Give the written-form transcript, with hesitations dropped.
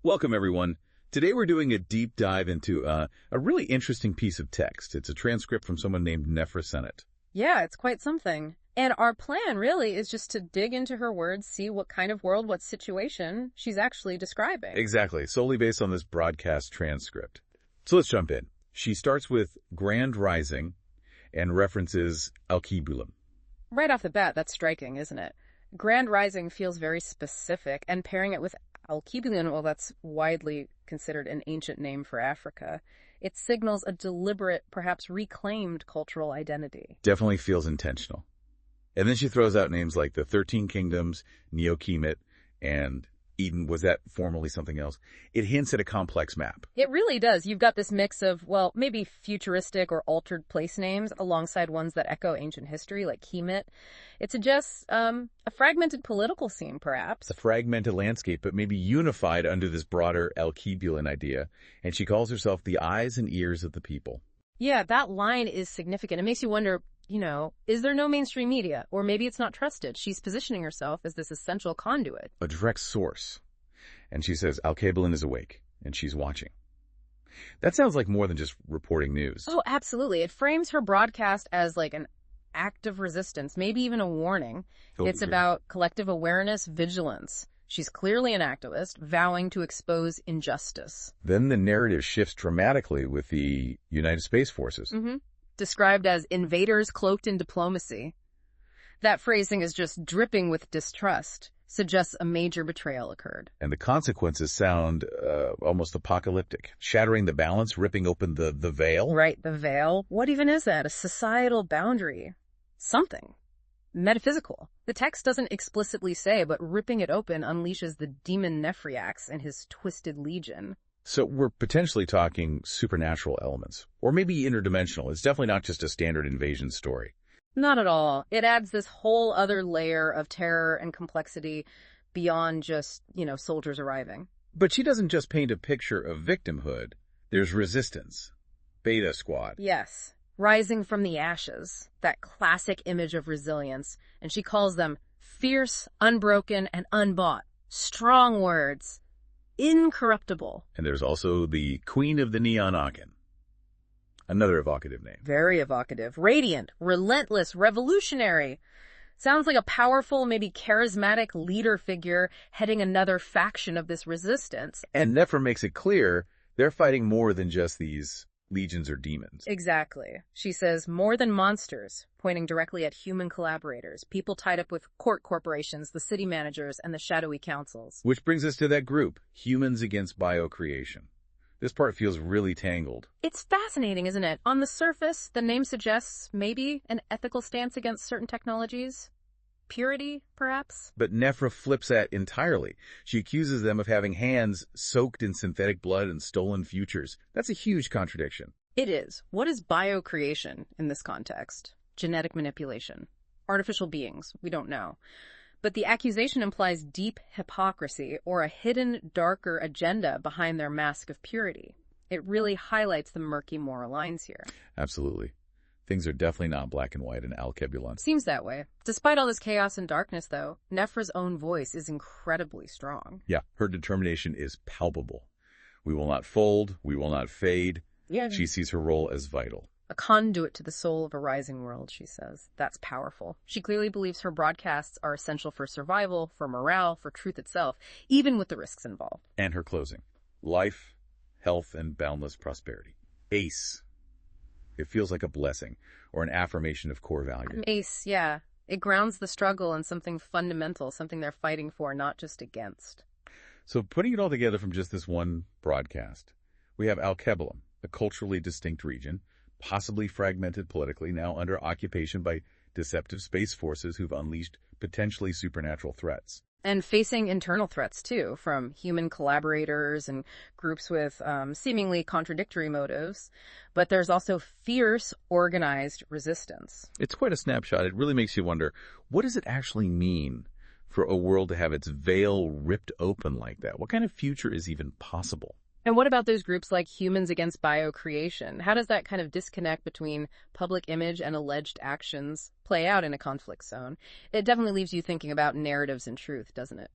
Welcome, everyone. Today we're doing a deep dive into a really interesting piece of text. It's a transcript from someone named Nefra Senet. Yeah, it's quite something. And our plan really is just to dig into her words, see what kind of world, what situation she's actually describing. Exactly, solely based on this broadcast transcript. So let's jump in. She starts with Grand Rising and references Alkebulan. Right off the bat, that's striking, isn't it? Grand Rising feels very specific, and pairing it with Alkebulan, well, that's widely considered an ancient name for Africa. It signals a deliberate, perhaps reclaimed cultural identity. Definitely feels intentional. And then she throws out names like the 13 Kingdoms, Neo-Kemet, and Eden. Was that formerly something else? It hints at a complex map. It really does. You've got this mix of, well, maybe futuristic or altered place names alongside ones that echo ancient history, like Kemet. It suggests a fragmented political scene, perhaps. A fragmented landscape, but maybe unified under this broader Alkebulan idea. And she calls herself the eyes and ears of the people. Yeah, that line is significant. It makes you wonder, is there no mainstream media? Or maybe it's not trusted. She's positioning herself as this essential conduit. A direct source. And she says Alkebulan is awake, and she's watching. That sounds like more than just reporting news. Oh, absolutely. It frames her broadcast as like an act of resistance, maybe even a warning. It's about collective awareness, vigilance. She's clearly an activist, vowing to expose injustice. Then the narrative shifts dramatically with the United Space Forces. Described as invaders cloaked in diplomacy. That phrasing is just dripping with distrust, suggests a major betrayal occurred. And the consequences sound almost apocalyptic. Shattering the balance, ripping open the veil. Right, the veil. What even is that? A societal boundary? Something. Metaphysical. The text doesn't explicitly say, but ripping it open unleashes the demon Nephriax and his twisted legion. So we're potentially talking supernatural elements, or maybe interdimensional. It's definitely not just a standard invasion story. Not at all. It adds this whole other layer of terror and complexity beyond just, soldiers arriving. But she doesn't just paint a picture of victimhood. There's resistance. Beta Squad. Yes. Rising from the ashes. That classic image of resilience. And she calls them fierce, unbroken, and unbought. Strong words. Incorruptible. And there's also the Queen of the Neon Aachen. Another evocative name. Very evocative. Radiant, relentless, revolutionary. Sounds like a powerful, maybe charismatic leader figure heading another faction of this resistance. And Nefra makes it clear they're fighting more than just these legions or demons. Exactly. She says more than monsters, pointing directly at human collaborators, people tied up with court corporations, the city managers, and the shadowy councils. Which brings us to that group, humans against biocreation. This part feels really tangled. It's fascinating, isn't it? On the surface, the name suggests maybe an ethical stance against certain technologies. Purity, perhaps? But Nefra flips that entirely. She accuses them of having hands soaked in synthetic blood and stolen futures. That's a huge contradiction. It is. What is biocreation in this context? Genetic manipulation. Artificial beings. We don't know. But the accusation implies deep hypocrisy or a hidden, darker agenda behind their mask of purity. It really highlights the murky moral lines here. Absolutely. Things are definitely not black and white in Alkebulans. Seems that way. Despite all this chaos and darkness, though, Nefra's own voice is incredibly strong. Yeah, her determination is palpable. We will not fold. We will not fade. Yeah. She sees her role as vital. A conduit to the soul of a rising world, she says. That's powerful. She clearly believes her broadcasts are essential for survival, for morale, for truth itself, even with the risks involved. And her closing. Life, health, and boundless prosperity. ACE. It feels like a blessing or an affirmation of core value. ACE, yeah. It grounds the struggle in something fundamental, something they're fighting for, not just against. So putting it all together from just this one broadcast, we have Alkebulan, a culturally distinct region, possibly fragmented politically, now under occupation by deceptive space forces who've unleashed potentially supernatural threats. And facing internal threats, too, from human collaborators and groups with seemingly contradictory motives. But there's also fierce, organized resistance. It's quite a snapshot. It really makes you wonder, what does it actually mean for a world to have its veil ripped open like that? What kind of future is even possible? And what about those groups like Humans Against Biocreation? How does that kind of disconnect between public image and alleged actions play out in a conflict zone? It definitely leaves you thinking about narratives and truth, doesn't it?